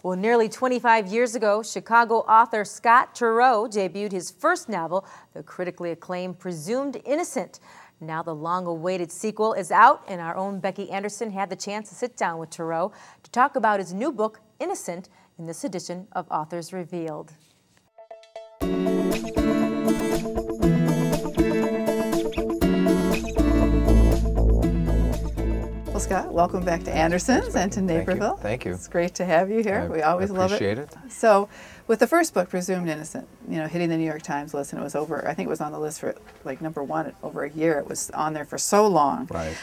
Well, nearly 25 years ago, Chicago author Scott Turrow debuted his first novel, the critically acclaimed Presumed Innocent. Now the long-awaited sequel is out, and our own Becky Anderson had the chance to sit down with Turow to talk about his new book, Innocent, in this edition of Authors Revealed. Well, Scott, welcome back to Anderson's and to Naperville. Thank you. It's great to have you here. We always love it. Appreciate it. So, with the first book, Presumed Innocent, hitting the New York Times list, and it was over, I think it was on the list for like #1 over a year. It was on there for so long. Right.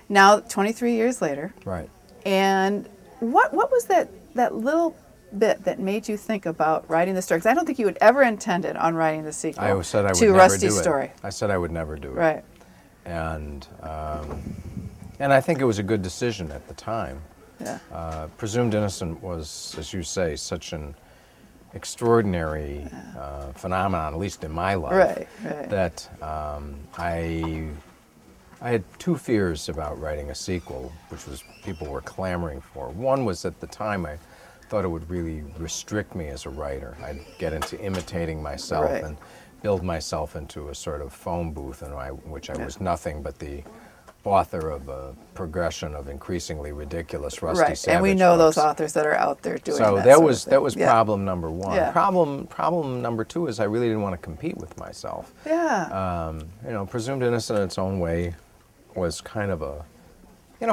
Now, 23 years later. Right. And what was that little bit that made you think about writing the story? Because I don't think you had ever intended on writing the sequel I said I would to never Rusty's do it. story. I said I would never do it. Right. And I think it was a good decision at the time. Yeah. Presumed Innocent was, as you say, such an extraordinary phenomenon, at least in my life, Right. that I had two fears about writing a sequel, which was people were clamoring for. One was at the time I thought it would really restrict me as a writer. I'd get into imitating myself and build myself into a sort of phone booth, in which I was nothing but the author of a progression of increasingly ridiculous Rusty Savage and we know books. those authors that are out there doing so that. that was problem number one. Yeah. Problem number two is I really didn't want to compete with myself. Yeah. Presumed Innocent in its own way was kind of a, in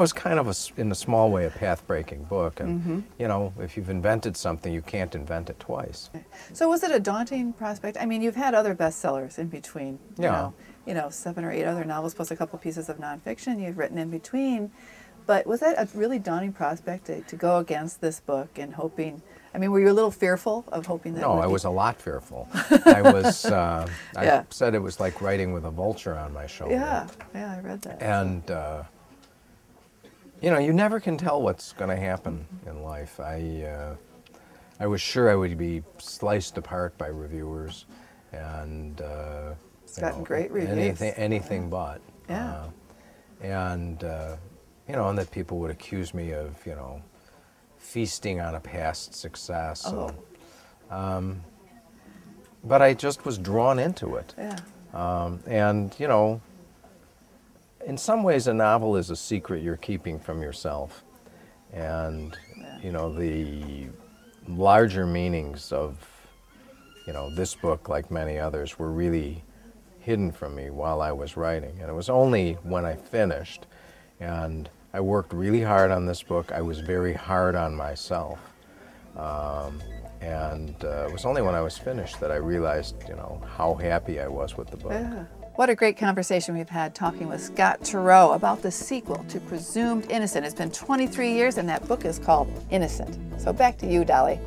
a small way, a path-breaking book. And if you've invented something, you can't invent it twice. So was it a daunting prospect? I mean, you've had other bestsellers in between. You know, 7 or 8 other novels plus a couple pieces of nonfiction you've written in between. But was that a really daunting prospect to go against this book and hoping? I mean, were you a little fearful of hoping that? No, I was a lot fearful. I was. I said it was like writing with a vulture on my shoulder. Yeah, I read that. And you never can tell what's going to happen in life. I was sure I would be sliced apart by reviewers, and it's gotten great reviews. Anything but. Yeah. And that people would accuse me of feasting on a past success. Oh. But I just was drawn into it. Yeah. In some ways, a novel is a secret you're keeping from yourself. And, the larger meanings of, this book, like many others, were really hidden from me while I was writing. And it was only when I finished, and I worked really hard on this book, I was very hard on myself. It was only when I was finished that I realized, how happy I was with the book. Yeah. What a great conversation we've had talking with Scott Turrow about the sequel to Presumed Innocent. It's been 23 years, and that book is called Innocent. So back to you, Dolly.